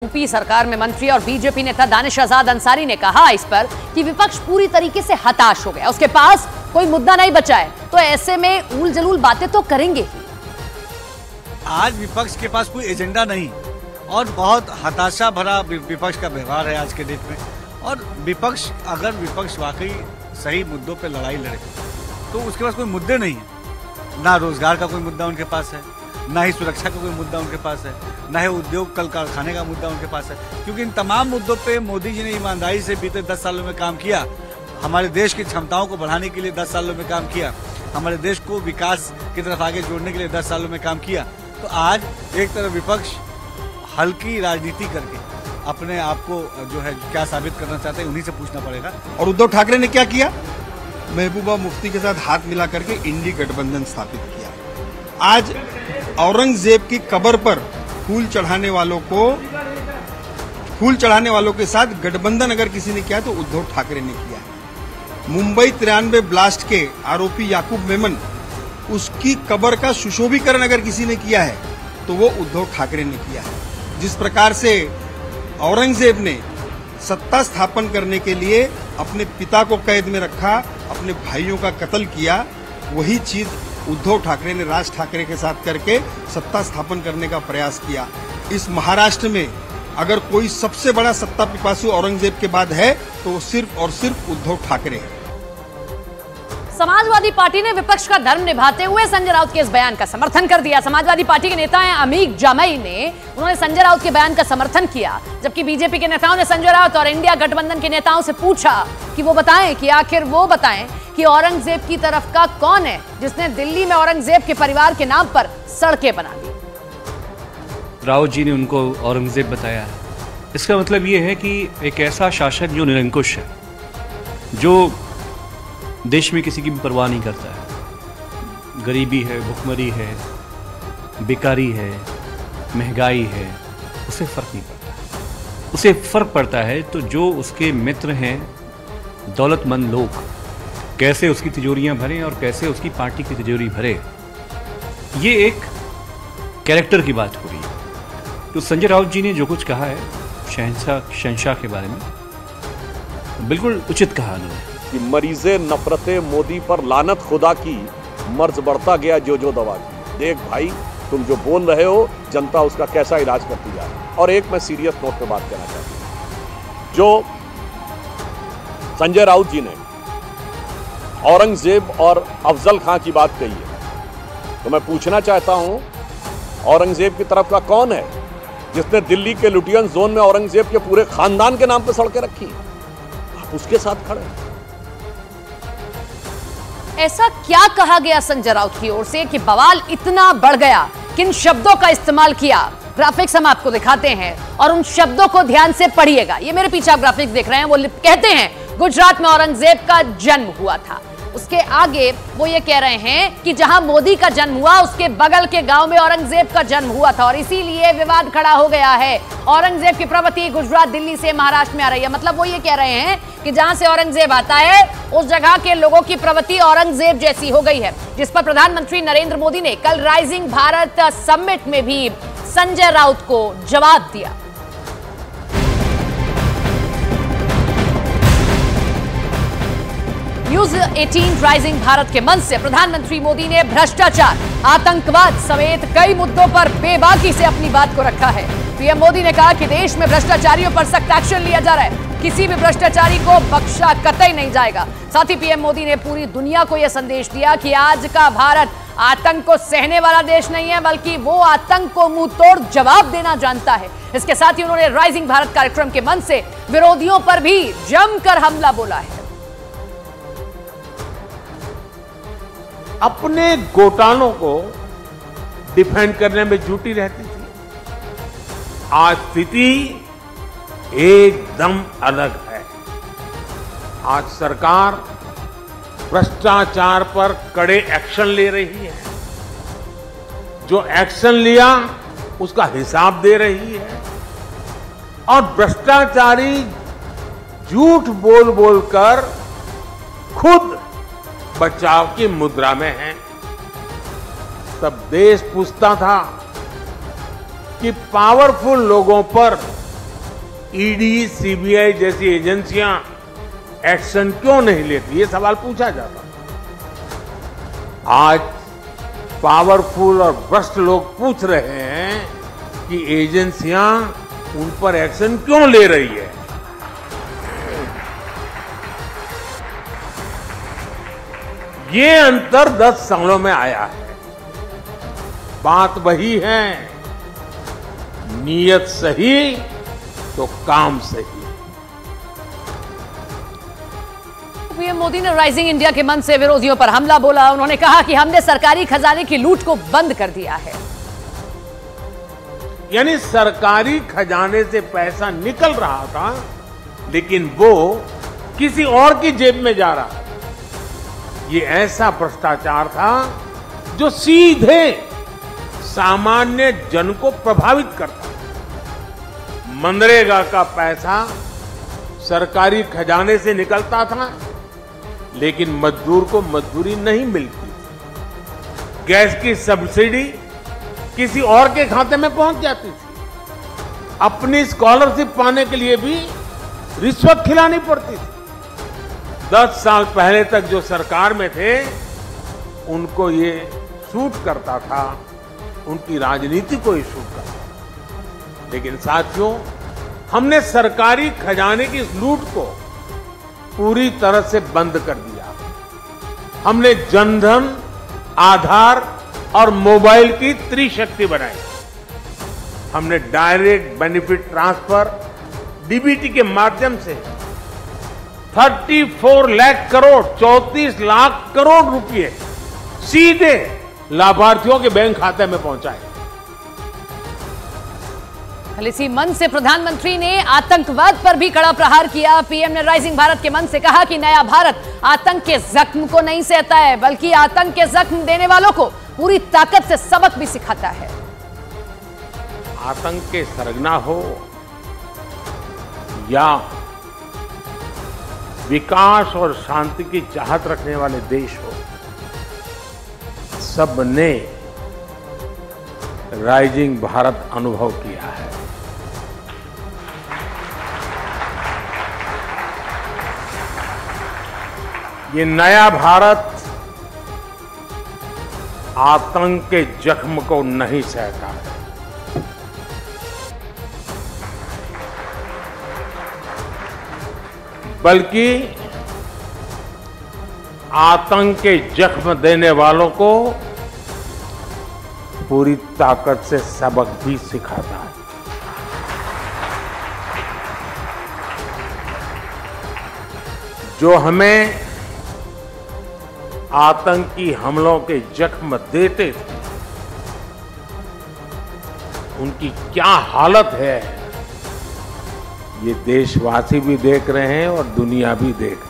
UP सरकार में मंत्री और बीजेपी नेता दानिश आजाद अंसारी ने कहा इस पर कि विपक्ष पूरी तरीके से हताश हो गया, उसके पास कोई मुद्दा नहीं बचा है, तो ऐसे में उल जलूल बातें तो करेंगे ही। आज विपक्ष के पास कोई एजेंडा नहीं और बहुत हताशा भरा विपक्ष का व्यवहार है आज के डेट में। और विपक्ष अगर विपक्ष वाकई सही मुद्दों पे लड़ाई लड़े तो उसके पास कोई मुद्दे नहीं है। ना रोजगार का कोई मुद्दा उनके पास है, ना ही सुरक्षा का कोई मुद्दा उनके पास है, ना ही उद्योग कल कारखाने का मुद्दा उनके पास है, क्योंकि इन तमाम मुद्दों पे मोदी जी ने ईमानदारी से बीते 10 सालों में काम किया। हमारे देश की क्षमताओं को बढ़ाने के लिए 10 सालों में काम किया, हमारे देश को विकास की तरफ आगे जोड़ने के लिए 10 सालों में काम किया। तो आज एक तरफ विपक्ष हल्की राजनीति करके अपने आप को जो है क्या साबित करना चाहते हैं, उन्हीं से पूछना पड़ेगा। और उद्धव ठाकरे ने क्या किया? महबूबा मुफ्ती के साथ हाथ मिला करके इंडी गठबंधन स्थापित किया। आज औरंगजेब की कब्र पर फूल चढ़ाने वालों के साथ गठबंधन अगर किसी ने किया तो उद्धव ठाकरे ने किया। मुंबई 93 ब्लास्ट के आरोपी याकूब मेमन, उसकी कब्र का सुशोभीकरण अगर किसी ने किया है तो वो उद्धव ठाकरे ने किया है। जिस प्रकार से औरंगजेब ने सत्ता स्थापन करने के लिए अपने पिता को कैद में रखा, अपने भाइयों का कत्ल किया, वही चीज उद्धव ठाकरे ने राज ठाकरे के साथ करके सत्ता स्थापन करने का प्रयास किया। इस महाराष्ट्र में अगर कोई सबसे बड़ा सत्ता पिपासु औरंगजेब के बाद है तो वो सिर्फ और सिर्फ उद्धव ठाकरे है। समाजवादी पार्टी ने विपक्ष का धर्म निभाते हुए संजय राउत के इस बयान का समर्थन कर दिया। समाजवादी पार्टी के नेता हैं अमीक जामई उन्होंने संजय राउत के बयान का समर्थन किया, जबकि बीजेपी के नेताओं ने संजय राउत और इंडिया गठबंधन के नेताओं से पूछा कि वो बताएं कि औरंगजेब की तरफ का कौन है जिसने दिल्ली में औरंगजेब के परिवार के नाम पर सड़कें बना दी। राउत जी ने उनको औरंगजेब बताया है। इसका मतलब ये है कि एक ऐसा शासक जो निरंकुश है, जो देश में किसी की भी परवाह नहीं करता है। गरीबी है, भुखमरी है, बेकारी है, महंगाई है, उसे फर्क नहीं पड़ता। उसे फर्क पड़ता है तो जो उसके मित्र हैं दौलतमंद लोग कैसे उसकी तिजोरियां भरें और कैसे उसकी पार्टी की तिजोरी भरे। ये एक कैरेक्टर की बात हो रही है। तो संजय राउत जी ने जो कुछ कहा है शहंशाह के बारे में, बिल्कुल उचित कहा उन्होंने कि मरीज़े नफरते मोदी पर लानत खुदा की, मर्ज बढ़ता गया जो दवा की। देख भाई, तुम जो बोल रहे हो जनता उसका कैसा इलाज करती जा रही है। और एक मैं सीरियस नोट पे बात करना चाहता हूं, जो संजय राउत जी ने औरंगजेब और अफजल खां की बात कही है, तो मैं पूछना चाहता हूं औरंगजेब की तरफ का कौन है जिसने दिल्ली के लुटियन जोन में औरंगजेब के पूरे खानदान के नाम पे सड़कें रखी? आप उसके साथ खड़े। ऐसा क्या कहा गया संजय राउत की ओर से कि बवाल इतना बढ़ गया? किन शब्दों का इस्तेमाल किया? ग्राफिक्स हम आपको दिखाते हैं और उन शब्दों को ध्यान से पढ़िएगा। ये मेरे पीछे आप ग्राफिक्स देख रहे हैं। वो कहते हैं गुजरात में औरंगजेब का जन्म हुआ था। उसके आगे वो ये कह रहे हैं कि जहां मोदी का जन्म हुआ उसके बगल के गांव में औरंगजेब का जन्म हुआ था और इसीलिए विवाद खड़ा हो गया है। औरंगजेब की प्रवृत्ति गुजरात, दिल्ली से महाराष्ट्र में आ रही है। मतलब वो ये कह रहे हैं कि जहां से औरंगजेब आता है उस जगह के लोगों की प्रवृत्ति औरंगजेब जैसी हो गई है, जिस पर प्रधानमंत्री नरेंद्र मोदी ने कल राइजिंग भारत समिट में भी संजय राउत को जवाब दिया। न्यूज 18 राइजिंग भारत के मंच से प्रधानमंत्री मोदी ने भ्रष्टाचार, आतंकवाद समेत कई मुद्दों पर बेबाकी से अपनी बात को रखा है। पीएम मोदी ने कहा कि देश में भ्रष्टाचारियों पर सख्त एक्शन लिया जा रहा है, किसी भी भ्रष्टाचारी को बख्शा कतई नहीं जाएगा। साथ ही पीएम मोदी ने पूरी दुनिया को यह संदेश दिया कि आज का भारत आतंक को सहने वाला देश नहीं है, बल्कि वो आतंक को मुंह तोड़ जवाब देना जानता है। इसके साथ ही उन्होंने राइजिंग भारत कार्यक्रम के मंच से विरोधियों पर भी जमकर हमला बोला है। अपने घोटालों को डिफेंड करने में जुटी रहती थी। आज स्थिति एकदम अलग है। आज सरकार भ्रष्टाचार पर कड़े एक्शन ले रही है। जो एक्शन लिया उसका हिसाब दे रही है और भ्रष्टाचारी झूठ बोल बोलकर खुद बचाव की मुद्रा में है। तब देश पूछता था कि पावरफुल लोगों पर ईडी, सीबीआई जैसी एजेंसियां एक्शन क्यों नहीं लेती, ये सवाल पूछा जाता। आज पावरफुल और भ्रष्ट लोग पूछ रहे हैं कि एजेंसियां उन पर एक्शन क्यों ले रही है। ये अंतर 10 सालों में आया है। बात वही है, नीयत सही तो काम सही। पीएम मोदी ने राइजिंग इंडिया के मंच से विरोधियों पर हमला बोला। उन्होंने कहा कि हमने सरकारी खजाने की लूट को बंद कर दिया है। यानी सरकारी खजाने से पैसा निकल रहा था, लेकिन वो किसी और की जेब में जा रहा था। ये ऐसा भ्रष्टाचार था जो सीधे सामान्य जन को प्रभावित करता था। मनरेगा का पैसा सरकारी खजाने से निकलता था, लेकिन मजदूर को मजदूरी नहीं मिलती थी। गैस की सब्सिडी किसी और के खाते में पहुंच जाती थी। अपनी स्कॉलरशिप पाने के लिए भी रिश्वत खिलानी पड़ती थी। 10 साल पहले तक जो सरकार में थे, उनको ये सूट करता था, उनकी राजनीति को ही सूट करता था। लेकिन साथियों, हमने सरकारी खजाने की इस लूट को पूरी तरह से बंद कर दिया। हमने जनधन, आधार और मोबाइल की त्रिशक्ति बनाई। हमने डायरेक्ट बेनिफिट ट्रांसफर, डीबीटी के माध्यम से 34 लाख करोड़, 34 लाख करोड़ रुपए सीधे लाभार्थियों के बैंक खाते में पहुंचाए। इसी मंच से प्रधानमंत्री ने आतंकवाद पर भी कड़ा प्रहार किया। पीएम ने राइजिंग भारत के मंच से कहा कि नया भारत आतंक के जख्म को नहीं सहता है, बल्कि आतंक के जख्म देने वालों को पूरी ताकत से सबक भी सिखाता है। आतंक के सरगना हो या विकास और शांति की चाहत रखने वाले देश हो, सबने राइजिंग भारत अनुभव किया है। ये नया भारत आतंक के जख्म को नहीं सहता है। बल्कि आतंक के जख्म देने वालों को पूरी ताकत से सबक भी सिखाता है। जो हमें आतंकी हमलों के जख्म देते थे, उनकी क्या हालत है, ये देशवासी भी देख रहे हैं और दुनिया भी देख रही है।